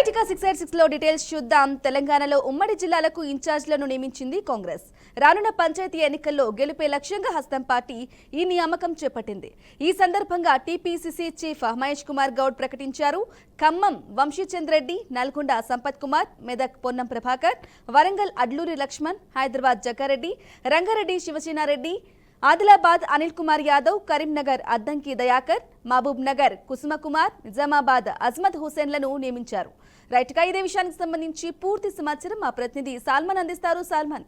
Right ఇక 686 లో details చూద్దాం. తెలంగాణలో ఉమ్మడి జిల్లాలకు ఇన్ఛార్జ్లను నియమించింది కాంగ్రెస్. రానున్న పంచాయతీ ఎన్నికల్లో గెలుపే లక్ష్యంగా హస్తం పార్టీ ఈ నియామకం చేపట్టింది. ఈ సందర్భంగా టీపీసీసీ చీఫ్ మహేష్ కుమార్ గౌడ్ ప్రకటించారు. ఖమ్మం వంశీచంద్ రెడ్డి, నల్గొండ సంపత్ కుమార్, మెదక్ పొన్నం ప్రభాకర్, వరంగల్ అడ్లూరి లక్ష్మణ్, హైదరాబాద్ జగ్గారెడ్డి, రంగారెడ్డి శివసేనారెడ్డి, ఆదిలాబాద్ అనిల్ కుమార్ యాదవ్, కరీంనగర్ అద్దంకి దయాకర్, మహబూబ్ నగర్ కుసుమ కుమార్, నిజామాబాద్ అజ్మత్ హుసేన్లను నియమించారు. రైట్ గా ఇదే విషయానికి సంబంధించి పూర్తి సమాచారం మా ప్రతినిధి సాల్మన్ అందిస్తారు. సాల్మన్,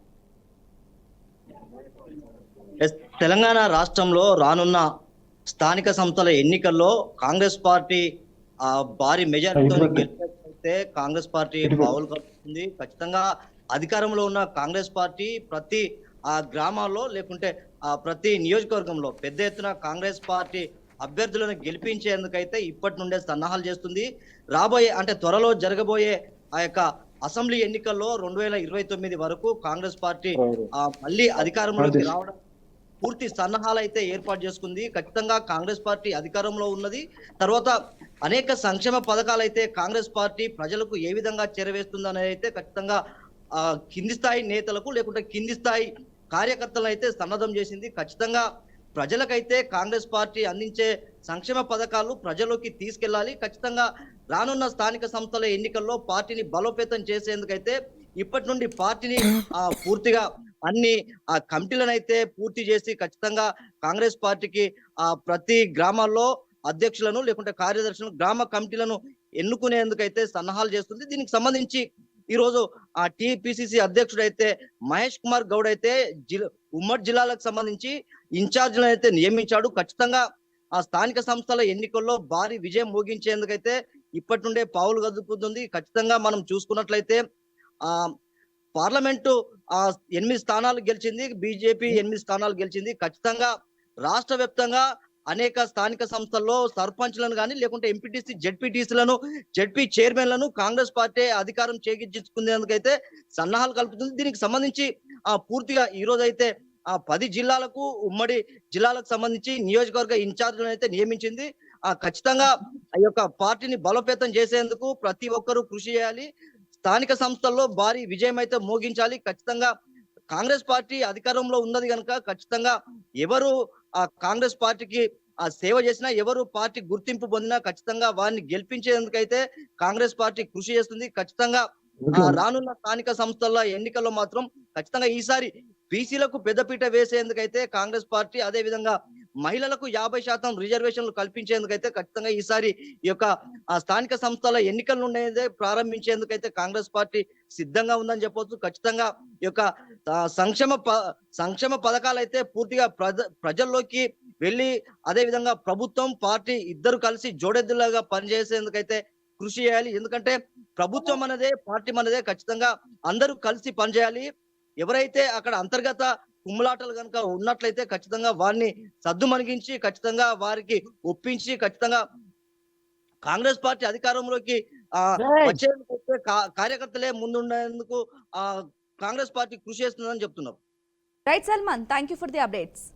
తెలంగాణ రాష్ట్రంలో రానున్న స్థానిక సంస్థల ఎన్నికల్లో కాంగ్రెస్ పార్టీ భారీ మెజారిటీతో గెలిస్తే కాంగ్రెస్ పార్టీ పావులు కలుపుతుంది. ఖచ్చితంగా అధికారంలో ఉన్న కాంగ్రెస్ పార్టీ ప్రతి గ్రామాల్లో లేకుంటే ప్రతి నియోజకవర్గంలో పెద్ద ఎత్తున కాంగ్రెస్ పార్టీ అభ్యర్థులను గెలిపించేందుకైతే ఇప్పటి నుండే సన్నాహాలు చేస్తుంది. రాబోయే అంటే త్వరలో జరగబోయే ఆ యొక్క అసెంబ్లీ ఎన్నికల్లో 2029 వరకు కాంగ్రెస్ పార్టీ మళ్ళీ అధికారంలోకి రావడం పూర్తి సన్నాహాలు అయితే ఏర్పాటు చేసుకుంది. ఖచ్చితంగా కాంగ్రెస్ పార్టీ అధికారంలో ఉన్నది. తర్వాత అనేక సంక్షేమ పథకాలు అయితే కాంగ్రెస్ పార్టీ ప్రజలకు ఏ విధంగా చేరవేస్తుంది అనేది అయితే ఖచ్చితంగా కింది స్థాయి నేతలకు లేకుంటే కింది స్థాయి కార్యకర్తలను అయితే సన్నద్ధం చేసింది. ఖచ్చితంగా ప్రజలకైతే కాంగ్రెస్ పార్టీ అందించే సంక్షేమ పథకాలు ప్రజల్లోకి తీసుకెళ్లాలి. ఖచ్చితంగా రానున్న స్థానిక సంస్థల ఎన్నికల్లో పార్టీని బలోపేతం చేసేందుకైతే ఇప్పటి నుండి పార్టీని పూర్తిగా అన్ని కమిటీలను అయితే పూర్తి చేసి ఖచ్చితంగా కాంగ్రెస్ పార్టీకి ప్రతి గ్రామాల్లో అధ్యక్షులను లేకుంటే కార్యదర్శులను గ్రామ కమిటీలను ఎన్నుకునేందుకైతే సన్నాహాలు చేస్తుంది. దీనికి సంబంధించి ఈ రోజు టీపీసీసీ అధ్యక్షుడు అయితే మహేష్ కుమార్ గౌడ్ అయితే ఉమ్మడి జిల్లాలకు సంబంధించి ఇన్ఛార్జ్లను అయితే నియమించాడు. ఖచ్చితంగా ఆ స్థానిక సంస్థల ఎన్నికల్లో భారీ విజయం మోగించేందుకైతే ఇప్పటి నుండే పావులు కదుపుతుంది. ఖచ్చితంగా మనం చూసుకున్నట్లయితే పార్లమెంటు 8 స్థానాలు గెలిచింది, బీజేపీ 8 స్థానాలు గెలిచింది. ఖచ్చితంగా రాష్ట్ర వ్యాప్తంగా అనేక స్థానిక సంస్థల్లో సర్పంచ్లను కానీ లేకుంటే ఎంపీటీసీ జెడ్పీటీసీలను జెడ్పీ చైర్మన్లను కాంగ్రెస్ పార్టీ అధికారం చేజించుకునేందుకైతే సన్నాహాలు కలుపుతుంది. దీనికి సంబంధించి పూర్తిగా ఈ రోజు అయితే 10 జిల్లాలకు ఉమ్మడి జిల్లాలకు సంబంధించి నియోజకవర్గ ఇన్ఛార్జ్లను అయితే నియమించింది. ఖచ్చితంగా ఈ యొక్క పార్టీని బలోపేతం చేసేందుకు ప్రతి ఒక్కరూ కృషి చేయాలి. స్థానిక సంస్థల్లో భారీ విజయం అయితే మోగించాలి. ఖచ్చితంగా కాంగ్రెస్ పార్టీ అధికారంలో ఉన్నది కనుక ఖచ్చితంగా ఎవరు కాంగ్రెస్ పార్టీకి సేవ చేసినా ఎవరు పార్టీ గుర్తింపు పొందినా ఖచ్చితంగా వారిని గెలిపించేందుకైతే కాంగ్రెస్ పార్టీ కృషి చేస్తుంది. ఖచ్చితంగా రానున్న స్థానిక సంస్థల ఎన్నికల్లో మాత్రం ఖచ్చితంగా ఈసారి బీసీలకు పెద్దపీట వేసేందుకైతే కాంగ్రెస్ పార్టీ, అదే విధంగా మహిళలకు 50% రిజర్వేషన్లు కల్పించేందుకైతే ఖచ్చితంగా ఈసారి ఈ యొక్క స్థానిక సంస్థల ఎన్నికల నుండి ప్రారంభించేందుకైతే కాంగ్రెస్ పార్టీ సిద్ధంగా ఉందని చెప్పొచ్చు. ఖచ్చితంగా ఈ యొక్క సంక్షేమ పథకాలు అయితే పూర్తిగా ప్రజల్లోకి వెళ్ళి అదే విధంగా ప్రభుత్వం పార్టీ ఇద్దరు కలిసి జోడెద్దులాగా పనిచేసేందుకైతే కృషి చేయాలి. ఎందుకంటే ప్రభుత్వం మనదే, పార్టీ మనదే. ఖచ్చితంగా అందరూ కలిసి పనిచేయాలి. ఎవరైతే అక్కడ అంతర్గత కుమ్ములాటలు కనుక ఉన్నట్లయితే ఖచ్చితంగా వారిని సద్దు మణిగించి ఖచ్చితంగా వారికి ఒప్పించి ఖచ్చితంగా కాంగ్రెస్ పార్టీ అధికారంలోకి వచ్చేందుకు కార్యకర్తలే ముందుండేందుకు కాంగ్రెస్ పార్టీ కృషి చేస్తుందని చెప్తున్నారు. Right Salman, thank you for the updates.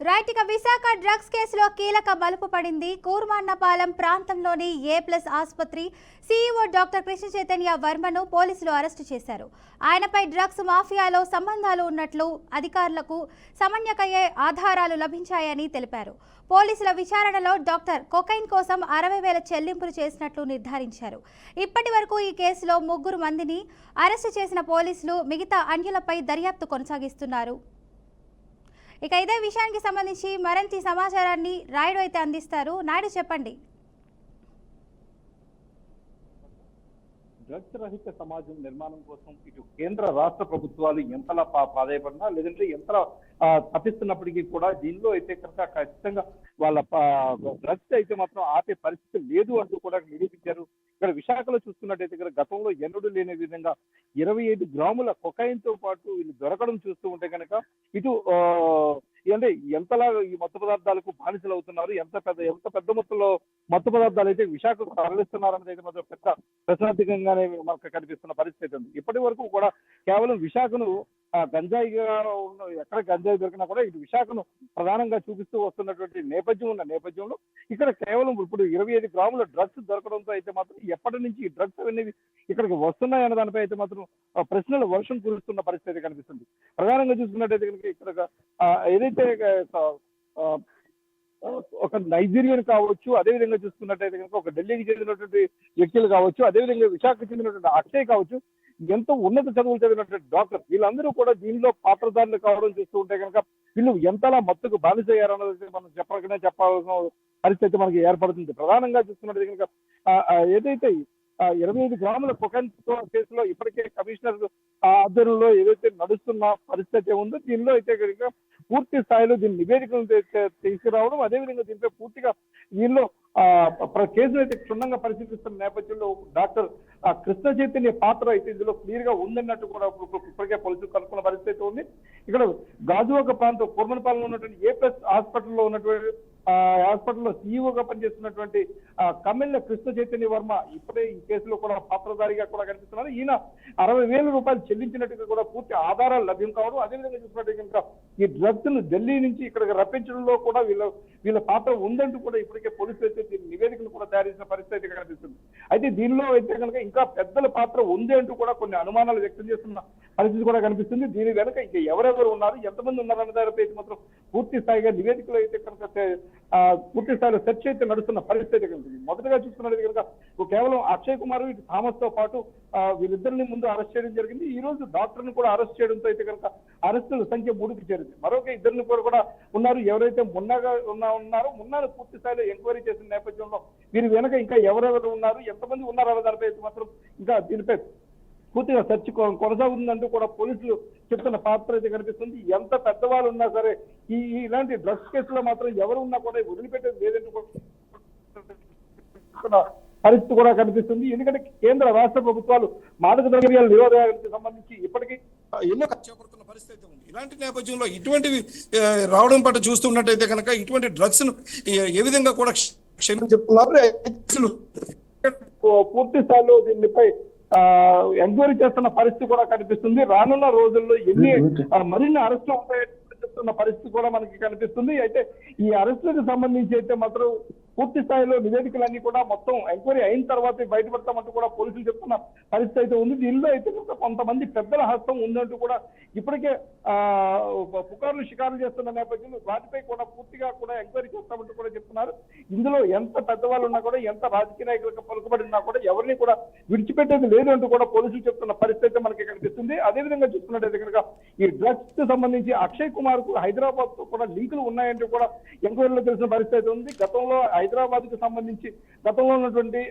Right ఇక విశాఖ డ్రగ్స్ కేసులో కీలక మలుపు పడింది. కూర్మాన్నపాలెం ప్రాంతంలోని A+ ఆసుపత్రి సీఈఓ డాక్టర్ కృష్ణ చైతన్య వర్మను పోలీసులు అరెస్టు చేశారు. ఆయనపై డ్రగ్స్ మాఫియాలో సంబంధాలు ఉన్నట్లు అధికారులకు సమన్వయ ఆధారాలు లభించాయని తెలిపారు. పోలీసుల విచారణలో డాక్టర్ కొకైన్ కోసం 60,000 చెల్లింపులు చేసినట్లు నిర్ధారించారు. ఇప్పటి వరకు ఈ కేసులో 3 మందిని అరెస్టు చేసిన పోలీసులు మిగతా అన్యులపై దర్యాప్తు కొనసాగిస్తున్నారు. ఇక ఇదే విషయానికి సంబంధించి మరింత సమాచారాన్ని నాయుడు అయితే అందిస్తారు. నాయుడు, చెప్పండి. డ్రగ్స్ రహిత సమాజం నిర్మాణం కోసం ఇటు కేంద్ర రాష్ట్ర ప్రభుత్వాలు ఎంతలా ప్రాధాయపడినా లేదంటే ఎంత తప్పిస్తున్నప్పటికీ కూడా దీనిలో అయితే కనుక ఖచ్చితంగా వాళ్ళ డ్రగ్స్ అయితే మాత్రం ఆపే పరిస్థితి లేదు అంటూ కూడా నిరూపించారు. ఇక్కడ విశాఖలో చూసుకున్నట్టయితే గతంలో ఎన్నడూ లేని విధంగా 25 గ్రాముల కొకైన్తో పాటు వీళ్ళు దొరకడం చూస్తూ ఉంటే కనుక ఇటు అంటే ఎంతలా ఈ మత్తు పదార్థాలకు బానిసలు అవుతున్నారు, ఎంత పెద్ద మొత్తంలో మత్తు పదార్థాలు అయితే విశాఖకు తరలిస్తున్నారు అనేది అయితే మాత్రం పెద్ద ప్రశ్నార్థకంగానే మనకు కనిపిస్తున్న పరిస్థితి ఉంది. ఇప్పటి వరకు కూడా కేవలం విశాఖను గంజాయిగా ఎక్కడ గంజాయి దొరికినా కూడా ఇటు విశాఖను ప్రధానంగా చూపిస్తూ వస్తున్నటువంటి నేపథ్యంలో ఇక్కడ కేవలం ఇప్పుడు 25 గ్రాముల డ్రగ్స్ దొరకడంతో అయితే మాత్రం ఎప్పటి నుంచి ఈ డ్రగ్స్ అనేవి ఇక్కడికి వస్తున్నాయన్న దానిపై అయితే మాత్రం ప్రశ్నల వర్షం కురుస్తున్న పరిస్థితి కనిపిస్తుంది. ప్రధానంగా చూసుకున్నట్టయితే కనుక ఇక్కడ ఏదైతే ఒక నైజీరియన్ కావచ్చు, అదేవిధంగా చూసుకున్నట్టయితే కనుక ఒక ఢిల్లీకి చెందినటువంటి వ్యక్తులు కావచ్చు, అదేవిధంగా విశాఖకు చెందినటువంటి అక్షయ్ కావచ్చు, ఎంతో ఉన్నత చదువులు చదివినటువంటి డాక్టర్, వీళ్ళందరూ కూడా దీనిలో పాత్రధారులు కావడం చూస్తూ ఉంటే కనుక వీళ్ళు ఎంతలా మత్తుకు బానిసయ్యారన్నది మనం చెప్పాల్సిన పరిస్థితి మనకి ఏర్పడుతుంది. ప్రధానంగా చూసుకున్నట్టు కనుక ఏదైతే 25 గ్రాముల కొకైన్ కేసులో ఇప్పటికే కమిషనర్ ఆధ్వర్యంలో ఏదైతే నడుస్తున్న పరిస్థితి ఉందో దీనిలో అయితే కనుక పూర్తి స్థాయిలో దీని నివేదికలను తీసుకురావడం, అదేవిధంగా దీనిపై పూర్తిగా దీనిలో కేసును అయితే క్షుణ్ణంగా పరిశీలిస్తున్న నేపథ్యంలో డాక్టర్ కృష్ణ చైతన్య పాత్ర అయితే ఇందులో క్లియర్ గా ఉందన్నట్టు కూడా ఇప్పటికే పోలీసులు కనుక్కున్న పరిస్థితి ఉంది. ఇక్కడ గాజువాక ప్రాంతం కూర్మనపాలెంలో ఉన్నటువంటి A+ హాస్పిటల్లో ఉన్నటువంటి హాస్పిటల్లో సీఈఓగా పనిచేస్తున్నటువంటి కమ్మెల్ల కృష్ణ చైతన్య వర్మ ఇప్పుడే ఈ కేసులో కూడా పాత్రధారిగా కూడా కనిపిస్తున్నారు. ఈయన 60,000 రూపాయలు చెల్లించినట్టుగా కూడా పూర్తి ఆధారాలు లభ్యం కావడం, అదేవిధంగా చూసినట్టు కనుక ఈ డ్రగ్స్ ను ఢిల్లీ నుంచి ఇక్కడికి రప్పించడంలో కూడా వీళ్ళ పాత్ర ఉందంటూ కూడా ఇప్పటికే పోలీసులు అయితే దీని నివేదికను కూడా తయారు చేసిన పరిస్థితి కనిపిస్తుంది. అయితే దీనిలో అయితే కనుక ఇంకా పెద్దల పాత్ర ఉంది అంటూ కూడా కొన్ని అనుమానాలు వ్యక్తం చేస్తున్న పరిస్థితి కూడా కనిపిస్తుంది. దీని వెనక ఇంకా ఎవరెవరు ఉన్నారు, ఎంతమంది ఉన్నారన్న దానిపై అయితే మాత్రం పూర్తి స్థాయిగా నివేదికలు అయితే కనుక పూర్తి స్థాయిలో చర్చ అయితే నడుస్తున్న పరిస్థితి కనిపిస్తుంది. మొదటగా చూస్తున్నది కనుక కేవలం అక్షయ్ కుమార్ ఇటు థామస్ తో పాటు వీళ్ళిద్దరిని ముందు అరెస్ట్ చేయడం జరిగింది. ఈ రోజు డాక్టర్ ను కూడా అరెస్ట్ చేయడంతో అయితే కనుక అరెస్టుల సంఖ్య 3కి చేరింది. మరొక ఇద్దరిని కూడా ఉన్నారు. ఎవరైతే ఉన్నారో మున్నాను పూర్తి స్థాయిలో ఎంక్వైరీ చేసిన నేపథ్యంలో వీరి వెనక ఇంకా ఎవరెవరు ఉన్నారు, ఎంతమంది ఉన్నారు అన్న దానిపై అయితే మాత్రం ఇంకా దీనిపై పూర్తిగా చర్చ కొనసాగుతుందంటూ కూడా పోలీసులు చెప్తున్న పాత్ర అయితే కనిపిస్తుంది. ఎంత పెద్దవాళ్ళు ఉన్నా సరే ఇలాంటి డ్రగ్స్ కేసులో మాత్రం ఎవరు ఉన్నా కూడా వదిలిపెట్టేది లేదంటూ పరిస్థితి కూడా కనిపిస్తుంది. ఎందుకంటే కేంద్ర రాష్ట్ర ప్రభుత్వాలు మాదక ద్రవ్యాల నిరోధానికి సంబంధించి ఇప్పటికీ ఎన్నో చేపడుతున్న పరిస్థితి ఉంది. ఇలాంటి నేపథ్యంలో ఇటువంటివి రావడం పట్ల చూస్తున్నట్టయితే కనుక ఇటువంటి డ్రగ్స్ ను ఏ విధంగా కూడా చెప్తున్నారు, పూర్తి స్థాయిలో దీనిపై ఎంక్వైరీ చేస్తున్న పరిస్థితి కూడా కనిపిస్తుంది. రానున్న రోజుల్లో మరిన్ని అరెస్టులు ఉంటాయని చెప్తున్న పరిస్థితి కూడా మనకి కనిపిస్తుంది. అయితే ఈ అరెస్టులకు సంబంధించి అయితే మాత్రం పూర్తి స్థాయిలో నివేదికలన్నీ కూడా మొత్తం ఎంక్వైరీ అయిన తర్వాత బయటపడతామంటూ కూడా పోలీసులు చెప్తున్న పరిస్థితి అయితే ఉంది. దీనిలో అయితే కొంతమంది పెద్దల హస్తం ఉందంటూ కూడా ఇప్పటికే పుకార్లు షికారులు చేస్తున్న నేపథ్యంలో వాటిపై కూడా పూర్తిగా కూడా ఎంక్వైరీ చేస్తామంటూ కూడా చెప్తున్నారు. ఇందులో ఎంత పెద్దవాళ్ళు ఉన్నా కూడా, ఎంత రాజకీయ నాయకులకు పలుకుబడి ఉన్నా కూడా ఎవరిని కూడా విడిచిపెట్టేది లేదు అంటూ కూడా పోలీసులు చెప్తున్న పరిస్థితి మనకి కనిపిస్తుంది. అదేవిధంగా చూస్తున్నట్టయితే కనుక ఈ డ్రగ్స్ కు సంబంధించి అక్షయ్ కుమార్ కు హైదరాబాద్ తో కూడా లింకులు ఉన్నాయంటూ కూడా ఎంక్వైరీలో తెలిసిన పరిస్థితి ఉంది. గతంలో హైదరాబాద్ కు సంబంధించి గతంలో ఉన్నటువంటి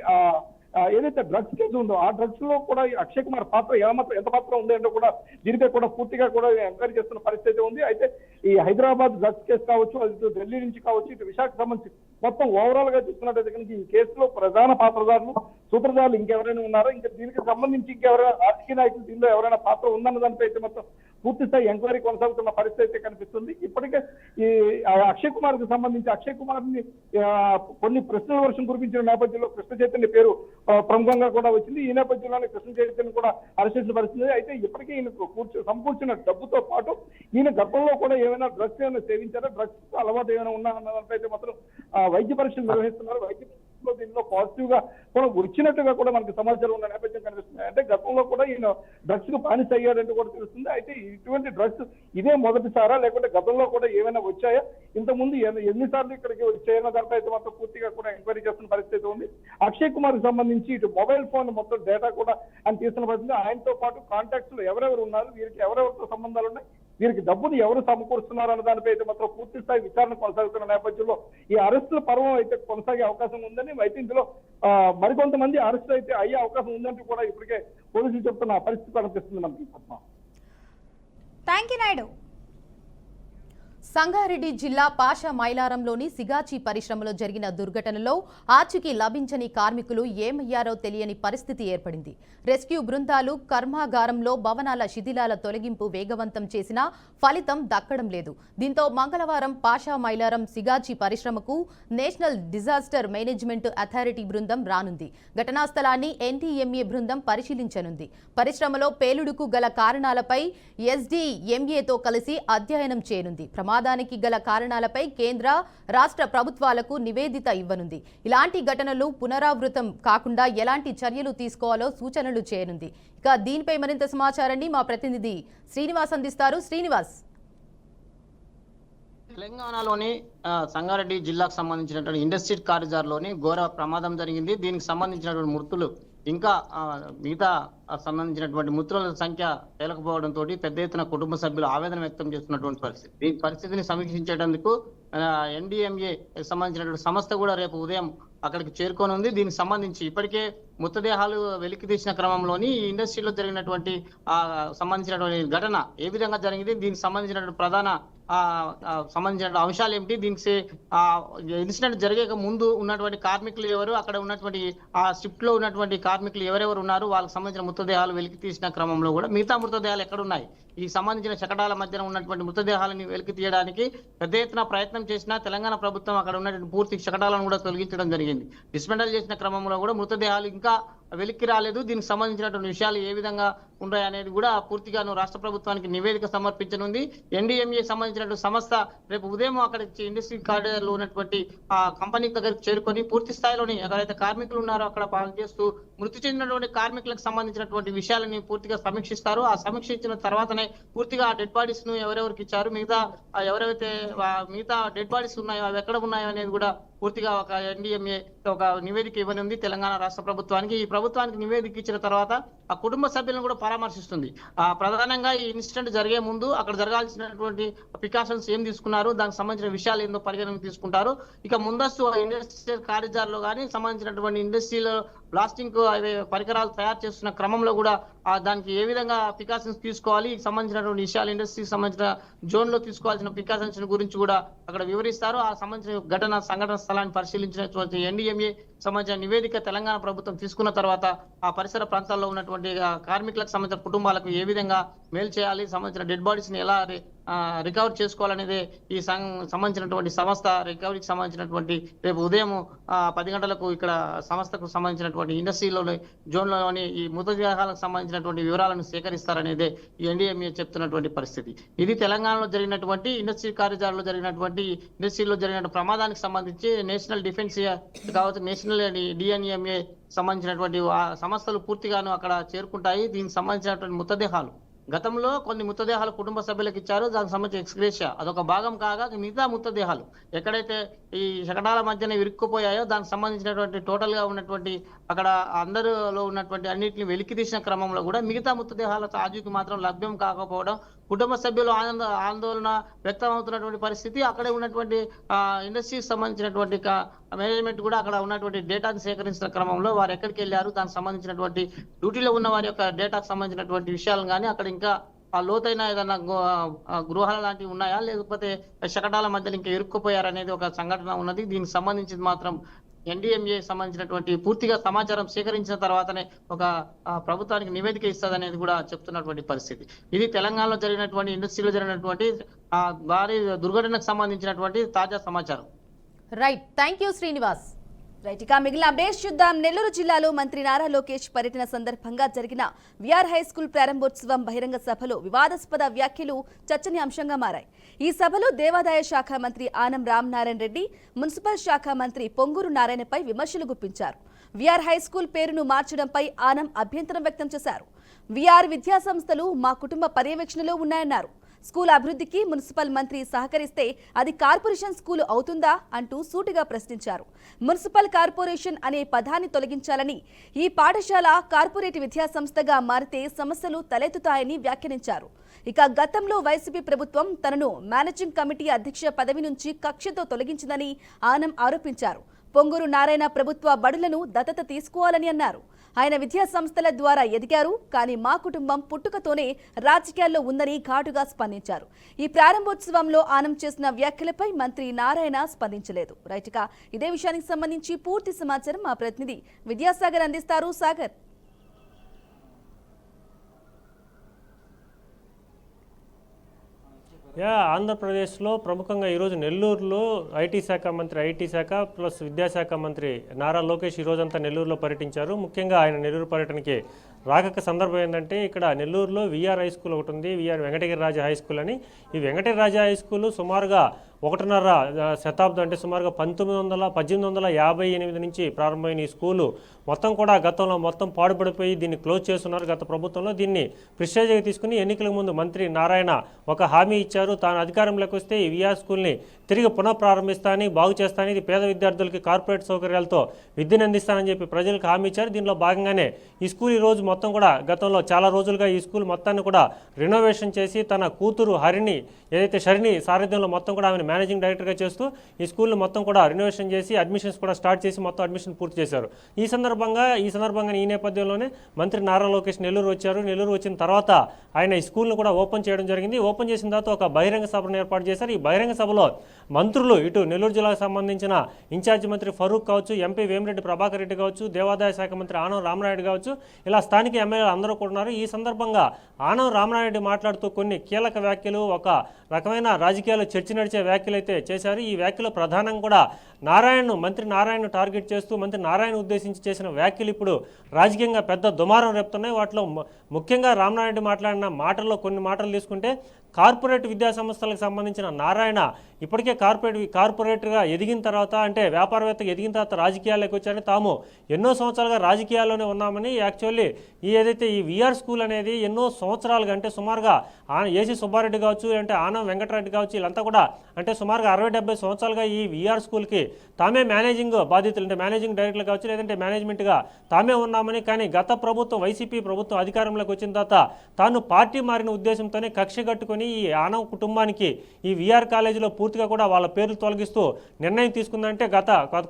ఏదైతే డ్రగ్స్ కేసు ఉందో ఆ డ్రగ్స్ లో కూడా అక్షయ్ కుమార్ పాత్ర ఎంత పాత్ర ఉంది అంటే కూడా దీనిపై కూడా పూర్తిగా కూడా ఎంక్వైరీ చేస్తున్న పరిస్థితి ఉంది. అయితే ఈ హైదరాబాద్ డ్రగ్స్ కేసు కావచ్చు, అది ఢిల్లీ నుంచి కావచ్చు, ఇటు విశాఖ సంబంధించి మొత్తం ఓవరాల్ గా చూస్తున్నట్టయితే కనుక ఈ కేసులో ప్రధాన పాత్రదారులు సూత్రధారులు ఇంకెవరైనా ఉన్నారో, ఇంకా దీనికి సంబంధించి ఇంకెవరైనా రాజకీయ నాయకులు దీనిలో ఎవరైనా పాత్ర ఉందన్న దానిపై అయితే మొత్తం పూర్తి స్థాయి ఎంక్వైరీ కొనసాగుతున్న పరిస్థితి కనిపిస్తుంది. ఇప్పటికే ఈ అక్షయ్ కుమార్ కు సంబంధించి అక్షయ్ కుమార్ ని కొన్ని ప్రశ్నల వర్షం కురిపించిన నేపథ్యంలో కృష్ణ చైతన్య పేరు ప్రముఖంగా కూడా వచ్చింది. ఈ నేపథ్యంలోనే కృష్ణ చైతన్య కూడా అరెస్ట్ చేసిన పరిస్థితి. అయితే ఇప్పటికే ఈయన సంపూర్చిన డబ్బుతో పాటు ఈయన గతంలో కూడా ఏమైనా డ్రగ్స్ ఏమైనా సేవించారా, డ్రగ్స్ అలవాటు ఏమైనా ఉన్నా అన్న దానిపై మాత్రం వైద్య పరీక్షలు నిర్వహిస్తున్నారు. వైద్య పరీక్షలో దీనిలో పాజిటివ్ గా కూడా వచ్చినట్టుగా కూడా మనకి సమాచారం ఉన్న నేపథ్యం కనిపిస్తుంది. అంటే గతంలో కూడా ఈయన డ్రగ్స్ కు బానిస అయ్యాడంటూ కూడా తెలుస్తుంది. అయితే ఇటువంటి డ్రగ్స్ ఇదే మొదటిసారా, లేకుంటే గతంలో కూడా ఏమైనా వచ్చాయా, ఇంతకుముందు ఎన్నిసార్లు ఇక్కడికి వచ్చాయన్న దానిపై అయితే మాత్రం పూర్తిగా కూడా ఎంక్వైరీ చేస్తున్న పరిస్థితి ఉంది. అక్షయ్ కుమార్ కి సంబంధించి ఇటు మొబైల్ ఫోన్ మొత్తం డేటా కూడా ఆయన తీసుకున్న పరిస్థితి. ఆయనతో పాటు కాంటాక్ట్స్ లో ఎవరెవరు ఉన్నారు, వీరికి ఎవరెవరితో సంబంధాలు ఉన్నాయి, వీరికి డబ్బును ఎవరు సమకూరుస్తున్నారు అన్న దానిపై అయితే మాత్రం పూర్తి స్థాయి విచారణ కొనసాగుతున్న నేపథ్యంలో ఈ అరెస్టుల పర్వం అయితే కొనసాగే అవకాశం ఉందని, అయితే ఇందులో మరికొంతమంది అరెస్ట్ అయితే అయ్యే అవకాశం ఉందంటూ కూడా ఇప్పటికే పోలీసులు చెప్తున్న పరిస్థితి కనిపిస్తుంది మనకి. Thank you Naidu. సంగారెడ్డి జిల్లా పాషా మైలారంలోని సిగాచి పరిశ్రమలో జరిగిన దుర్ఘటనలో ఆచూకీ లభించని కార్మికులు ఏమయ్యారో తెలియని పరిస్థితి ఏర్పడింది. రెస్క్యూ బృందాలు కర్మాగారంలో భవనాల శిథిలాల తొలగింపు వేగవంతం చేసినా ఫలితం దక్కడం లేదు. దీంతో మంగళవారం పాషా మైలారం సిగాచి పరిశ్రమకు నేషనల్ డిజాస్టర్ మేనేజ్మెంట్ అథారిటీ బృందం రానుంది. ఘటనా స్థలాన్ని ఎన్డీఎంఏ బృందం పరిశీలించనుంది. పరిశ్రమలో పేలుడుకు గల కారణాలపై ఎస్డీఎంఏతో కలిసి అధ్యయనం చేయనుంది. ప్రమాదానికి గల కారణాలపై కేంద్ర రాష్ట్ర ప్రభుత్వాలకు నివేదిక ఇవ్వనుంది. ఇలాంటి ఘటనలు పునరావృతం కాకుండా ఎలాంటి చర్యలు తీసుకోవాలో సూచనలు చేయనుంది. ఇక దీనిపై మరింత సమాచారాన్ని మా ప్రతినిధి శ్రీనివాస్ అందిస్తారు. శ్రీనివాస్, తెలంగాణలోని సంగారెడ్డి జిల్లాకు సంబంధించినటువంటి ఇండస్ట్రీ కారిడార్లోని ఘోర ప్రమాదం జరిగింది. దీనికి సంబంధించినటువంటి మృతులు ఇంకా మిగతా సంబంధించినటువంటి మృతుల సంఖ్య తేలకపోవడంతో పెద్ద ఎత్తున కుటుంబ సభ్యులు ఆవేదన వ్యక్తం చేస్తున్నటువంటి పరిస్థితి. ఈ పరిస్థితిని సమీక్షించేందుకు ఎన్డీఎంఏ సంబంధించినటువంటి సంస్థ కూడా రేపు ఉదయం అక్కడికి చేరుకోనుంది. దీనికి సంబంధించి ఇప్పటికే మృతదేహాలు వెలికి తీసిన క్రమంలోని ఈ ఇండస్ట్రీలో జరిగినటువంటి సంబంధించినటువంటి ఘటన ఏ విధంగా జరిగింది, దీనికి సంబంధించినటువంటి ప్రధాన సంబంధించిన అంశాలు ఏమిటి, దీనికి ఇన్సిడెంట్ జరిగే ముందు ఉన్నటువంటి కార్మికులు ఎవరు, అక్కడ ఉన్నటువంటి ఆ షిఫ్ట్ లో ఉన్నటువంటి కార్మికులు ఎవరెవరు ఉన్నారు, వాళ్ళకి సంబంధించిన మృతదేహాలు వెలికి తీసిన క్రమంలో కూడా మిగతా మృతదేహాలు ఎక్కడున్నాయి, ఈ సంబంధించిన శకటాల మధ్యన ఉన్నటువంటి మృతదేహాలను వెలికి తీయడానికి పెద్ద ఎత్తున ప్రయత్నం చేసిన తెలంగాణ ప్రభుత్వం అక్కడ ఉన్నటువంటి పూర్తి శకటాలను కూడా తొలగించడం జరిగింది. డిస్మెంటల్ చేసిన క్రమంలో కూడా మృతదేహాలు ఇంకా వెలికి రాలేదు. దీనికి సంబంధించినటువంటి విషయాలు ఏ విధంగా ఉన్నాయి అనేది కూడా పూర్తిగాను రాష్ట్ర ప్రభుత్వానికి నివేదిక సమర్పించనుంది. ఎన్డీఎంఏ సంబంధించినటువంటి సంస్థ రేపు ఉదయం అక్కడ ఇండస్ట్రీ కారిడార్ లో ఉన్నటువంటి ఆ కంపెనీ దగ్గరికి చేరుకొని పూర్తి స్థాయిలోని ఎక్కడైతే కార్మికులు ఉన్నారో అక్కడ పనిచేస్తూ మృతి చెందినటువంటి కార్మికులకు సంబంధించినటువంటి విషయాలని పూర్తిగా సమీక్షిస్తారు. ఆ సమీక్షించిన తర్వాతనే పూర్తిగా డెడ్ బాడీస్ ను ఎవరెవరికి ఇచ్చారు, ఎవరైతే మిగతా డెడ్ బాడీస్ ఉన్నాయో అవి ఎక్కడ ఉన్నాయో అనేది కూడా పూర్తిగా ఒక ఎన్డీఎంఏ ఒక నివేదిక ఇవ్వనుంది తెలంగాణ రాష్ట్ర ప్రభుత్వానికి. ఈ ప్రభుత్వానికి నివేదిక ఇచ్చిన తర్వాత ఆ కుటుంబ సభ్యులను కూడా పరామర్శిస్తుంది. ప్రధానంగా ఈ ఇన్సిడెంట్ జరిగే ముందు అక్కడ జరగాల్సినటువంటి ప్రికాషన్స్ ఏం తీసుకున్నారు, దానికి సంబంధించిన విషయాలు ఏందో పరిగణన తీసుకుంటారు. ఇక ముందస్తు ఇండస్ట్రియల్ కారిడార్ లో కానీ సంబంధించినటువంటి ఇండస్ట్రీలో బ్లాస్టింగ్ పరికరాలు తయారు చేస్తున్న క్రమంలో కూడా దానికి ఏ విధంగా ప్రికాషన్స్ తీసుకోవాలి, సంబంధించినటువంటి విషయాలు ఇండస్ట్రీకి సంబంధించిన జోన్ లో తీసుకోవాల్సిన ప్రికాషన్స్ గురించి కూడా అక్కడ వివరిస్తారు. ఆ సంబంధించిన సంఘటన స్థలాన్ని పరిశీలించినటువంటి ఎన్డీఎంఏ సంబంధించిన నివేదిక తెలంగాణ ప్రభుత్వం తీసుకున్న తర్వాత ఆ పరిసర ప్రాంతాల్లో ఉన్నటువంటి కార్మికులకు సంబంధించిన కుటుంబాలకు ఏ విధంగా మేలు చేయాలి, సంబంధించిన డెడ్ బాడీస్ ని ఎలా రికవర్ చేసుకోవాలనేదే ఈ సంబంధించినటువంటి సంస్థ రికవరీకి సంబంధించినటువంటి రేపు ఉదయం 10 గంటలకు ఇక్కడ సంస్థకు సంబంధించినటువంటి ఇండస్ట్రీలోని జోన్లోని ఈ మృతదేహాలకు సంబంధించినటువంటి వివరాలను సేకరిస్తారనేదే ఈ ఎన్డీఎంఏ చెప్తున్నటువంటి పరిస్థితి. ఇది తెలంగాణలో జరిగినటువంటి ఇండస్ట్రీ కారిడార్ లో జరిగినటువంటి ఇండస్ట్రీలో జరిగిన ప్రమాదానికి సంబంధించి నేషనల్ డిఫెన్స్ కావచ్చు, నేషనల్ డిఎన్ఎంఏ సంబంధించినటువంటి సంస్థలు పూర్తిగాను అక్కడ చేరుకుంటాయి. దీనికి సంబంధించినటువంటి మృతదేహాలు గతంలో కొన్ని మృతదేహాలు కుటుంబ సభ్యులకు ఇచ్చారు, దానికి సంబంధించిన ఎక్స్గ్రేషియా అదొక భాగం కాగా మిగతా మృతదేహాలు ఎక్కడైతే ఈ శకటాల మధ్యన ఇరుక్కుపోయాయో దానికి సంబంధించినటువంటి టోటల్ గా ఉన్నటువంటి అక్కడ అందరిలో ఉన్నటువంటి అన్నింటిని వెలికి తీసిన క్రమంలో కూడా మిగతా మృతదేహాల ఆజూకి మాత్రం లభ్యం కాకపోవడం, కుటుంబ సభ్యులు ఆందోళన వ్యక్తం అవుతున్నటువంటి పరిస్థితి. అక్కడే ఉన్నటువంటి ఇండస్ట్రీకి సంబంధించినటువంటి మేనేజ్మెంట్ కూడా అక్కడ ఉన్నటువంటి డేటాను సేకరించిన క్రమంలో వారు ఎక్కడికి వెళ్ళారు, దానికి సంబంధించినటువంటి డ్యూటీలో ఉన్న వారి యొక్క డేటాకు సంబంధించినటువంటి విషయాలను కానీ అక్కడ ఇంకా ఆ లోతైన ఏదైనా గృహాలు లాంటివి ఉన్నాయా, లేకపోతే శకటాల మధ్యలో ఇంకా ఇరుక్కుపోయారనేది ఒక సంఘటన ఉన్నది. దీనికి సంబంధించి మాత్రం ఎన్డీఎంఏ సంబంధించినటువంటి పూర్తిగా సమాచారం సేకరించిన తర్వాతనే ఒక ప్రభుత్వానికి నివేదిక ఇస్తుందనేది కూడా చెప్తున్నటువంటి పరిస్థితి. ఇది తెలంగాణలో జరిగినటువంటి ఇండస్ట్రీలో జరిగినటువంటి భారీ దుర్ఘటనకు సంబంధించినటువంటి తాజా సమాచారం. Right, thank you Srinivas. Right, ఇక మిగిలిన అప్డేట్స్ చూద్దాం. నెల్లూరు జిల్లాలో మంత్రి నారా లోకేష్ పర్యటన సందర్భంగా జరిగిన విఆర్ హై స్కూల్ ప్రారంభోత్సవం బహిరంగ సభలో వివాదాస్పద వ్యాఖ్యలు చర్చనీయాంశంగా మారాయి. ఈ సభలో దేవాదాయ శాఖ మంత్రి ఆనం రామనారాయణ రెడ్డి, మున్సిపల్ శాఖ మంత్రి పొంగూరు నారాయణపై విమర్శలు గుప్పించారు. విఆర్ హై స్కూల్ పేరును మార్చడంపై ఆనం అభ్యంతరం వ్యక్తం చేశారు. విఆర్ విద్యా సంస్థలు మా కుటుంబ పర్యవేక్షణలో ఉన్నాయన్నారు. స్కూల్ అభివృద్ధికి మున్సిపల్ మంత్రి సహకరిస్తే అది కార్పొరేషన్ స్కూలు అవుతుందా అంటూ సూటిగా ప్రశ్నించారు. మున్సిపల్ కార్పొరేషన్ అనే పదాన్ని తొలగించాలని, ఈ పాఠశాల కార్పొరేట్ విద్యా సంస్థగా మారితే సమస్యలు తలెత్తుతాయని వ్యాఖ్యానించారు. ఇక గతంలో వైసీపీ ప్రభుత్వం తనను మేనేజింగ్ కమిటీ అధ్యక్ష పదవి నుంచి కక్షతో తొలగించిందని ఆనం ఆరోపించారు. పొంగూరు నారాయణ ప్రభుత్వ బడులను దత్తత తీసుకోవాలని అన్నారు. ఆయన విద్యా సంస్థల ద్వారా ఎదిగారు, కానీ మా కుటుంబం పుట్టుకతోనే రాజకీయాల్లో ఉందని ఘాటుగా స్పందించారు. ఈ ప్రారంభోత్సవంలో ఆనం చేసిన వ్యాఖ్యలపై మంత్రి నారాయణ స్పందించలేదు. రైట్గా ఇదే విషయానికి సంబంధించి పూర్తి సమాచారం మా ప్రతినిధి విద్యాసాగర్ అందిస్తారు. సాగర్, ఆంధ్రప్రదేశ్లో ప్రముఖంగా ఈరోజు నెల్లూరులో ఐటీ శాఖ ప్లస్ విద్యాశాఖ మంత్రి నారా లోకేష్ ఈరోజంతా నెల్లూరులో పర్యటించారు. ముఖ్యంగా ఆయన నెల్లూరు పర్యటనకి రాక సందర్భం ఏంటంటే ఇక్కడ నెల్లూరులో విఆర్ హై స్కూల్ ఒకటి ఉంది, విఆర్ వెంకటగిరి రాజా హై స్కూల్ అని. ఈ వెంకటగిరి రాజా హై స్కూల్ సుమారుగా 1.5 శతాబ్దం అంటే సుమారుగా 1858 నుంచి ప్రారంభమైన ఈ స్కూలు మొత్తం కూడా గతంలో మొత్తం పాడుపడిపోయి దీన్ని క్లోజ్ చేస్తున్నారు. గత ప్రభుత్వంలో దీన్ని ప్రిస్టేజ్గా తీసుకుని ఎన్నికల ముందు మంత్రి నారాయణ ఒక హామీ ఇచ్చారు. తాను అధికారంలోకి వస్తే ఈ విఆర్ స్కూల్ని తిరిగి పునఃప్రారంభిస్తానని, బాగు చేస్తానని, ఇది పేద విద్యార్థులకి కార్పొరేట్ సౌకర్యాలతో విద్యను అందిస్తానని చెప్పి ప్రజలకు హామీ ఇచ్చారు. దీనిలో భాగంగానే ఈ స్కూల్ ఈ రోజు మొత్తం కూడా గతంలో చాలా రోజులుగా ఈ స్కూల్ మొత్తాన్ని కూడా రెనోవేషన్ చేసి తన కూతురు హరిణి ఏదైతే షరిణి సారథ్యంలో మొత్తం కూడా ఆమెను మేనేజింగ్ డైరెక్టర్గా చేస్తూ ఈ స్కూల్ని మొత్తం కూడా రెనోవేషన్ చేసి అడ్మిషన్స్ కూడా స్టార్ట్ చేసి మొత్తం అడ్మిషన్ పూర్తి చేశారు. ఈ సందర్భంగా ఈ నేపథ్యంలోనే మంత్రి నారా లోకేష్ నెల్లూరు వచ్చారు. నెల్లూరు వచ్చిన తర్వాత ఆయన ఈ స్కూల్ను కూడా ఓపెన్ చేయడం జరిగింది. ఓపెన్ చేసిన తర్వాత ఒక బహిరంగ సభను ఏర్పాటు చేశారు. ఈ బహిరంగ సభలో మంత్రులు ఇటు నెల్లూరు జిల్లాకు సంబంధించిన ఇన్ఛార్జి మంత్రి ఫరూక్ కావచ్చు, ఎంపీ వేమిరెడ్డి ప్రభాకర్ రెడ్డి కావచ్చు, దేవాదాయ శాఖ మంత్రి ఆనం రామనాయుడు కావచ్చు, ఇలా స్థానిక ఎమ్మెల్యేలు అందరూ కూడా ఉన్నారు. ఈ సందర్భంగా ఆనం రామనాయుడు మాట్లాడుతూ కొన్ని కీలక వ్యాఖ్యలు, ఒక రకమైన రాజకీయాల్లో చర్చ నడిచే వ్యాఖ్యలు అయితే చేశారు. ఈ వ్యాఖ్యలు ప్రధానంగా కూడా మంత్రి నారాయణను టార్గెట్ చేస్తూ మంత్రి నారాయణ ఉద్దేశించి చేసిన వ్యాఖ్యలు ఇప్పుడు రాజకీయంగా పెద్ద దుమారం రేపుతున్నాయి. వాటిలో ముఖ్యంగా రామనాయుడు మాట్లాడిన మాటల్లో కొన్ని మాటలు తీసుకుంటే, కార్పొరేట్ విద్యా సంస్థలకు సంబంధించిన నారాయణ ఇప్పటికే కార్పొరేట్గా ఎదిగిన తర్వాత, అంటే వ్యాపారవేత్తగా ఎదిగిన తర్వాత రాజకీయాల్లోకి వచ్చారని, తాము ఎన్నో సంవత్సరాలుగా రాజకీయాల్లోనే ఉన్నామని, యాక్చువల్లీ ఏదైతే ఈ విఆర్ స్కూల్ అనేది ఎన్నో సంవత్సరాలుగా అంటే సుమారుగా ఏసీ సుబ్బారెడ్డి కావచ్చు, అంటే ఆనం వెంకటరెడ్డి కావచ్చు, వీళ్ళంతా కూడా అంటే సుమారుగా 60-70 సంవత్సరాలుగా ఈ విఆర్ స్కూల్కి తామే మేనేజింగ్ బాధ్యతలు అంటే మేనేజింగ్ డైరెక్టర్లు కావచ్చు, లేదంటే మేనేజ్మెంట్గా తామే ఉన్నామని, కానీ గత ప్రభుత్వం వైసీపీ ప్రభుత్వం అధికారంలోకి వచ్చిన తర్వాత తాను పార్టీ మారిన ఉద్దేశంతోనే కక్ష కట్టుకుని ఈ ఆనం కుటుంబానికి ఈ విఆర్ కాలేజీలో పూర్తిగా కూడా వాళ్ళ పేర్లు తొలగిస్తూ నిర్ణయం తీసుకుందంటే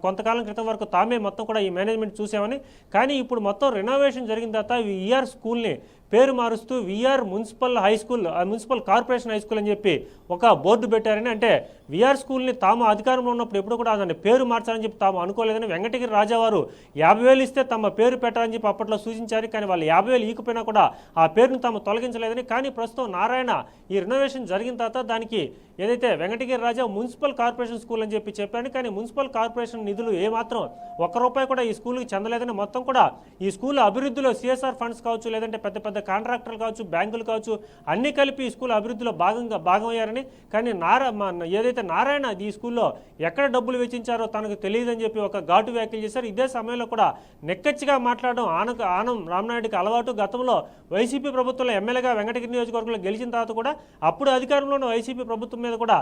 కొంతకాలం క్రితం వరకు తామే మొత్తం కూడా ఈ మేనేజ్మెంట్ చూసామని, కానీ ఇప్పుడు మొత్తం రెనోవేషన్ జరిగిన తర్వాత ఈ విఆర్ స్కూల్ని పేరు మారుస్తూ VR municipal corporation high school అని చెప్పి ఒక బోర్డు పెట్టారని, అంటే విఆర్ స్కూల్ని తాము అధికారంలో ఉన్నప్పుడు ఎప్పుడు కూడా దాన్ని పేరు మార్చాలని చెప్పి తాము అనుకోలేదని, వెంకటగిరి రాజావారు 50,000 ఇస్తే తమ పేరు పెట్టాలని చెప్పి అప్పట్లో సూచించారు. కానీ వాళ్ళు 50,000 ఈకపోయినా కూడా ఆ పేరును తాము తొలగించలేదని, కానీ ప్రస్తుతం నారాయణ ఈ రెనోవేషన్ జరిగిన తర్వాత దానికి ఏదైతే వెంకటగిరి రాజా మున్సిపల్ కార్పొరేషన్ స్కూల్ అని చెప్పి చెప్పాను, కానీ మున్సిపల్ కార్పొరేషన్ నిధులు ఏమాత్రం ₹1 కూడా ఈ స్కూల్కి చెందలేదని, మొత్తం కూడా ఈ స్కూల్ అభివృద్ధిలో సిఎస్ఆర్ ఫండ్స్ కావచ్చు, లేదంటే పెద్ద పెద్ద కాంట్రాక్టర్లు కావచ్చు, బ్యాంకులు కావచ్చు, అన్ని కలిపి ఈ స్కూల్ అభివృద్ధిలో భాగమయ్యారని, కానీ ఏదైతే నారాయణ ఈ స్కూల్లో ఎక్కడ డబ్బులు వెచ్చించారో తనకు తెలియదని చెప్పి ఒక ఘాటు వ్యాఖ్యలు చేశారు. ఇదే సమయంలో కూడా నెక్కచ్చిగా మాట్లాడడం ఆనం రామనాయుడికి అలవాటు. గతంలో వైసీపీ ప్రభుత్వంలో ఎమ్మెల్యేగా వెంకటగిరి నియోజకవర్గంలో గెలిచిన తర్వాత కూడా అప్పుడు అధికారంలో ఉన్న వైసీపీ ప్రభుత్వం మీద కూడా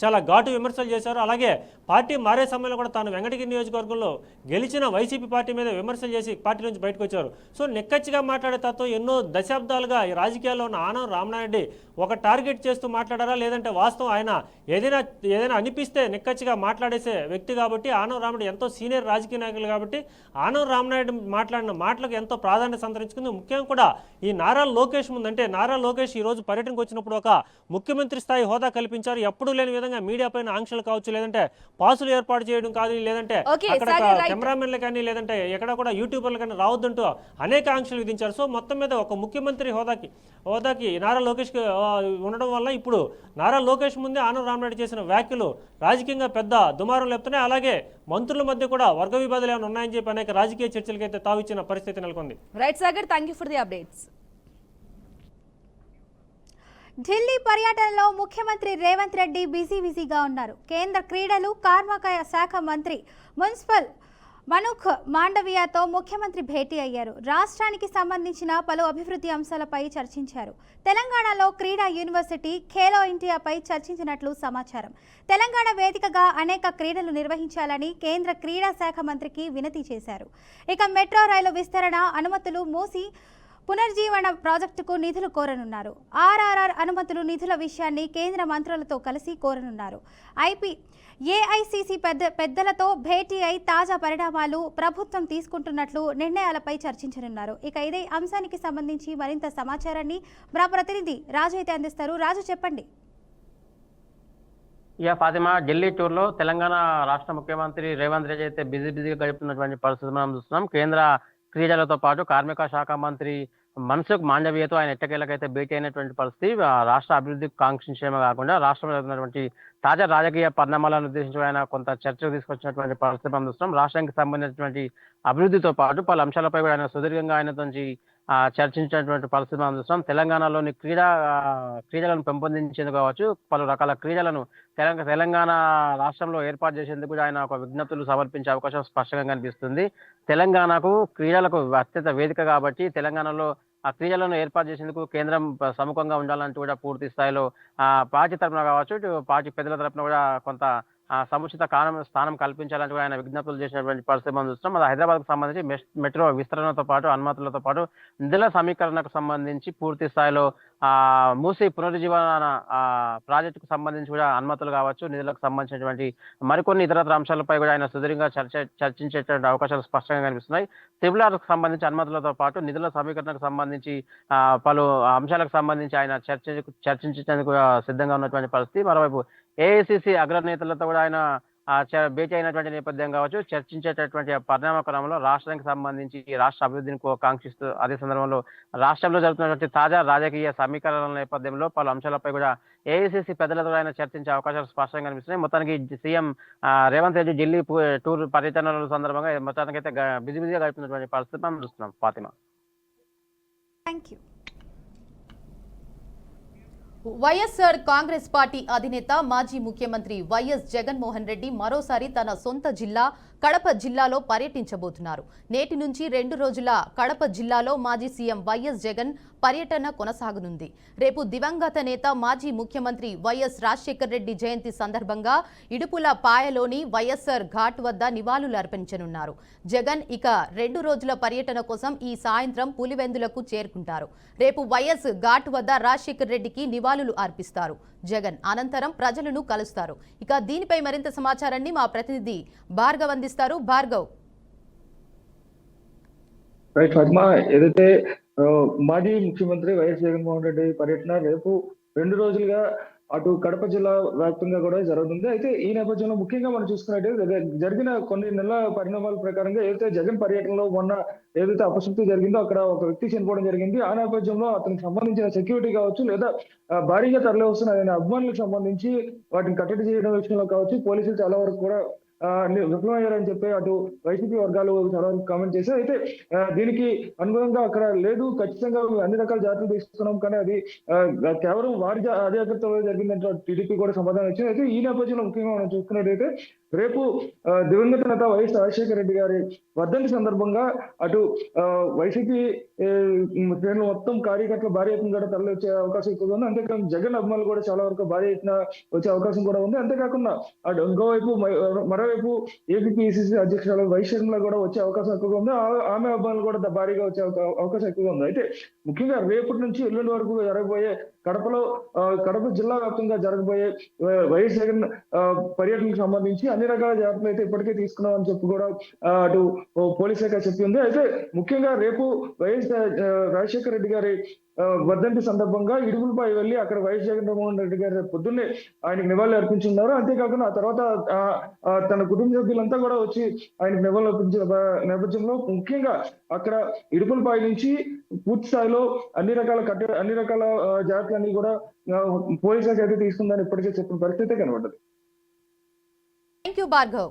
చాలా ఘాటు విమర్శలు చేశారు. అలాగే పార్టీ మారే సమయంలో కూడా తాను వెంకటగిరి నియోజకవర్గంలో గెలిచిన వైసీపీ పార్టీ మీద విమర్శలు చేసి పార్టీ నుంచి బయటకు వచ్చారు. సో నెక్కచ్చిగా మాట్లాడే తత్వం ఎన్నో దశాబ్దాలుగా ఈ రాజకీయాల్లో ఉన్న ఆనం రామనాయుడు ఒక టార్గెట్ చేస్తూ మాట్లాడారా, లేదంటే వాస్తవం ఆయన ఏదైనా అనిపిస్తే నెక్కచ్చిగా మాట్లాడేసే వ్యక్తి కాబట్టి, ఆనం రామనాయుడు ఎంతో సీనియర్ రాజకీయ నాయకులు కాబట్టి ఆనం రామనాయుడు మాట్లాడిన మాటలకు ఎంతో ప్రాధాన్యత సంతరించుకుంది. ముఖ్యంగా కూడా ఈ నారా లోకేష్ ముందంటే నారా లోకేష్ ఈ రోజు పర్యటనకు వచ్చినప్పుడు ఒక ముఖ్యమంత్రి స్థాయి హోదా కల్పించారు. ఎప్పుడూ లేని విధంగా మీడియా పైన ఆంక్షలు కావచ్చు, లేదంటే పాసులు ఏర్పాటు చేయడం కాదు, లేదంటే అక్కడ కెమెరామెన్లు కానీ, లేదంటే ఎక్కడ కూడా యూట్యూబర్లు కానీ రావద్దంటూ అనేక ఆంక్షలు విధించారు. సో మొత్తం మీద ఒక ముఖ్యమంత్రి హోదాకి నారా లోకేష్ ఉండడం వల్ల ఇప్పుడు నారా లోకేష్ ముందే ఆనం రామనాయుడు చేసిన వ్యాఖ్యలు రాజకీయంగా పెద్ద దుమారం లేపుతున్నాయి. అలాగే మంత్రుల మధ్య కూడా వర్గ విభేదాలు ఏమైనా ఉన్నాయని చెప్పి అనేక రాజకీయ చర్చలకైతే తావిచ్చిన పరిస్థితి నెలకొంది. Right Sagar, thank you for the updates. Delhi పర్యటనలో ముఖ్యమంత్రి రేవంత్ రెడ్డి బిజీగా ఉన్నారు. కేంద్ర క్రీడలు కార్మిక శాఖ మంత్రి మున్సిపల్ మనుఖ్ మాండవియాతో ముఖ్యమంత్రి భేటీ అయ్యారు. రాష్ట్రానికి సంబంధించిన పలు అభివృద్ధి అంశాలపై చర్చించారు. తెలంగాణలో క్రీడా యూనివర్సిటీ ఖేలో ఇండియాపై చర్చించినట్లు సమాచారం. తెలంగాణ వేదికగా అనేక క్రీడలు నిర్వహించాలని కేంద్ర క్రీడా శాఖ మంత్రికి వినతి చేశారు. ఇక మెట్రో రైలు విస్తరణ అనుమతులు పునర్జీవన ప్రాజెక్టుకు నిధులు కోరనున్నారు. ఆర్ఆర్ఆర్ అనుమతులు నిధుల విషయాన్ని కేంద్ర మంత్రులతో కలిసి కోరనున్నారు. ఏఐసిసి పెద్దలతో భేటీ అయి తాజా పరిణామాలు ప్రభుత్వం తీసుకుంటున్నట్లు నిర్ణయాలపై చర్చించనున్నారు. ఇక ఇదే అంశానికి సంబంధించి మరింత సమాచారాన్ని మా ప్రతినిధి రాజు అయితే అందిస్తారు. రాజు, చెప్పండి. ఫాతిమా, ఢిల్లీ టూర్ లో తెలంగాణ రాష్ట్ర ముఖ్యమంత్రి రేవంత్ రెడ్డి అయితే బిజీగా గడుపుతున్నటువంటి పరిస్థితి మనం చూస్తున్నాం. కేంద్ర క్రీడలతో పాటు కార్మిక శాఖ మంత్రి మన్సుఖ్ మాండవీయతో ఆయన ఎట్టకేలకైతే భేటీ అయినటువంటి పరిస్థితి. రాష్ట్ర అభివృద్ధికి కాంక్షించడమే కాకుండా రాష్ట్రంలో జరుగుతున్నటువంటి తాజా రాజకీయ పరిణామాలను ఉద్దేశించి ఆయన కొంత చర్చకు తీసుకొచ్చినటువంటి పరిస్థితి మనం చూస్తున్నాం. రాష్ట్రానికి సంబంధించినటువంటి అభివృద్ధితో పాటు పలు అంశాలపై కూడా ఆయన సుదీర్ఘంగా ఆయనతో చర్చించినటువంటి పరిస్థితి మనం చూస్తున్నాం. తెలంగాణలోని క్రీడలను పెంపొందించేందుకు కావచ్చు, పలు రకాల క్రీడలను తెలంగాణ రాష్ట్రంలో ఏర్పాటు చేసేందుకు కూడా ఆయన ఒక విజ్ఞప్తులు సమర్పించే అవకాశం స్పష్టంగా కనిపిస్తుంది. తెలంగాణకు క్రీడలకు అత్యంత వేదిక కాబట్టి తెలంగాణలో ఆ క్రీడలను ఏర్పాటు చేసేందుకు కేంద్రం సముఖంగా ఉండాలంటూ కూడా పూర్తి స్థాయిలో పార్టీ తరఫున కావచ్చు, ఇటు పార్టీ పెద్దల తరఫున కూడా కొంత సముచిత స్థానం కల్పించాలని కూడా ఆయన విజ్ఞప్తులు చేసినటువంటి పరిస్థితి మనం చూస్తున్నాం. అది హైదరాబాద్ కు సంబంధించి మెట్రో విస్తరణతో పాటు అనుమతులతో పాటు నిధుల సమీకరణకు సంబంధించి పూర్తి స్థాయిలో మూసి పునరుజ్జీవన ప్రాజెక్టుకు సంబంధించి కూడా అనుమతులు కావచ్చు, నిధులకు సంబంధించినటువంటి మరికొన్ని ఇతరత్ర అంశాలపై కూడా ఆయన సుదీర్ఘంగా చర్చించేటువంటి అవకాశాలు స్పష్టంగా కనిపిస్తున్నాయి. ట్రిబుల్ సంబంధించి అనుమతులతో పాటు నిధుల సమీకరణకు సంబంధించి పలు అంశాలకు సంబంధించి ఆయన చర్చించేందుకు సిద్ధంగా ఉన్నటువంటి పరిస్థితి. మరోవైపు ఏఐసిసి అగ్రనేతలతో కూడా ఆయన భేటీ అయినటువంటి నేపథ్యం కావచ్చు, చర్చించేటటువంటి పరిణామ క్రమంలో రాష్ట్రానికి సంబంధించి రాష్ట్ర అభివృద్ధిని కాంక్షిస్తూ అదే సందర్భంలో రాష్ట్రంలో జరుగుతున్నటువంటి తాజా రాజకీయ సమీకరణల నేపథ్యంలో పలు అంశాలపై కూడా ఏఐసిసి పెద్దలతో ఆయన చర్చించే అవకాశాలు స్పష్టంగా కనిపిస్తున్నాయి. మొత్తానికి సీఎం రేవంత్ రెడ్డి ఢిల్లీ టూర్ పర్యటనల సందర్భంగా మొత్తానికి అయితే బిజీగా గడుపుతున్నటువంటి పరిస్థితి మనం చూస్తున్నాం. Fatima, thank you. YSR Congress party అధినేత మాజీ ముఖ్యమంత్రి వైఎస్ జగన్మోహన్ రెడ్డి మరోసారి తన సొంత జిల్లా కడప జిల్లాలో పర్యటించబోతున్నారు. నేటి నుంచి 2 రోజుల కడప జిల్లాలో మాజీ సీఎం వైఎస్ జగన్ పర్యటన కొనసాగనుంది. రేపు దివంగత నేత మాజీ ముఖ్యమంత్రి వైఎస్ రాజశేఖర్ రెడ్డి జయంతి సందర్భంగా ఇడుపుల పాయలోని వైఎస్ఆర్ ఘాట్ వద్ద నివాళులు అర్పించనున్నారు. జగన్ ఇక 2 రోజుల పర్యటన కోసం ఈ సాయంత్రం పులివెందులకు చేరుకుంటారు. రేపు వైఎస్ ఘాట్ వద్ద రాజశేఖర్ రెడ్డికి నివాళులు అర్పిస్తారు. జగన్ అనంతరం ప్రజలను కలుస్తారు. ఇక దీనిపై మరింత సమాచారాన్ని మా ప్రతినిధి భార్గవ్ అందిస్తారు. భార్గవ్, ఏదైతే మాజీ ముఖ్యమంత్రి వైఎస్ జగన్మోహన్ రెడ్డి పర్యటన రేపు 2 రోజులుగా అటు కడప జిల్లా వ్యాప్తంగా కూడా జరుగుతుంది. అయితే ఈ నేపథ్యంలో ముఖ్యంగా మనం చూసుకున్నట్లయితే జరిగిన కొన్ని నెలల పరిణామాల ప్రకారంగా ఏదైతే జగన్ పర్యటనలో మొన్న ఏదైతే అపశృతి జరిగిందో అక్కడ ఒక వ్యక్తి చనిపోవడం జరిగింది. ఆ నేపథ్యంలో అతనికి సంబంధించిన సెక్యూరిటీ కావచ్చు, లేదా భారీగా తరలి వస్తున్న ఆయన అభిమానులకు సంబంధించి వాటిని కట్టడి చేయడం విషయంలో కావచ్చు, పోలీసులు చాలా వరకు కూడా విఫలమయ్యారని చెప్పి అటు వైసీపీ వర్గాలు చాలా వరకు కామెంట్ చేశారు. అయితే దీనికి అనుగుణంగా అక్కడ లేదు, ఖచ్చితంగా అన్ని రకాల జాగ్రత్తలు తీసుకున్నాం, కానీ అది కేవలం వారి అజాగ్రత్తలో జరిగిందంటే టీడీపీ కూడా సమాధానం ఇచ్చింది. అయితే ఈ నేపథ్యంలో ముఖ్యంగా మనం చూసుకున్నట్టయితే రేపు దివంగత నేత వైఎస్ రాజశేఖర రెడ్డి గారి వర్ధంతి సందర్భంగా అటు వైసీపీ శ్రేణులు మొత్తం కార్యకర్తలు భారీ ఎత్తున కూడా తరలి వచ్చే అవకాశం ఎక్కువగా ఉంది. అంతేకాకుండా జగన్ అభిమానులు కూడా చాలా వరకు భారీ ఎత్తున వచ్చే అవకాశం కూడా ఉంది. అంతేకాకుండా అటు ఇంకోవైపు మరోవైపు ఏపీపీసీసీ అధ్యక్షురాలు వైశ్యంలో కూడా వచ్చే అవకాశం ఎక్కువగా ఉంది. ఆమె అభిమానులు కూడా భారీగా వచ్చే అవకాశం ఎక్కువగా ఉంది. అయితే ముఖ్యంగా రేపటి నుంచి ఎల్లుండి వరకు జరగబోయే కడప జిల్లా వ్యాప్తంగా జరగబోయే వైఎస్ జగన్ పర్యటనకు సంబంధించి అన్ని రకాల జాగ్రత్తలు అయితే ఇప్పటికే తీసుకున్నామని చెప్పి కూడా అటు పోలీస్ శాఖ చెప్పింది. అయితే ముఖ్యంగా రేపు వైఎస్ రాజశేఖర రెడ్డి గారి వర్ధంతి సందర్భంగా ఇడుగులపై వెళ్లి అక్కడ వైఎస్ జగన్మోహన్ రెడ్డి గారు పొద్దున్నే ఆయనకు నివాళులు అర్పించున్నారు. అంతేకాకుండా ఆ తర్వాత తన కుటుంబ సభ్యులంతా కూడా వచ్చి ఆయనకు నివాళులు అర్పించిన నేపథ్యంలో ముఖ్యంగా అక్కడ ఇడుపులపై నుంచి పూర్తి స్థాయిలో అన్ని రకాల జాగ్రత్తలన్నీ కూడా పోలీసులకు అయితే తీసుకుందని ఇప్పటికే చెప్పిన పరిస్థితి కనబడ్డది. Thank you Bhargav.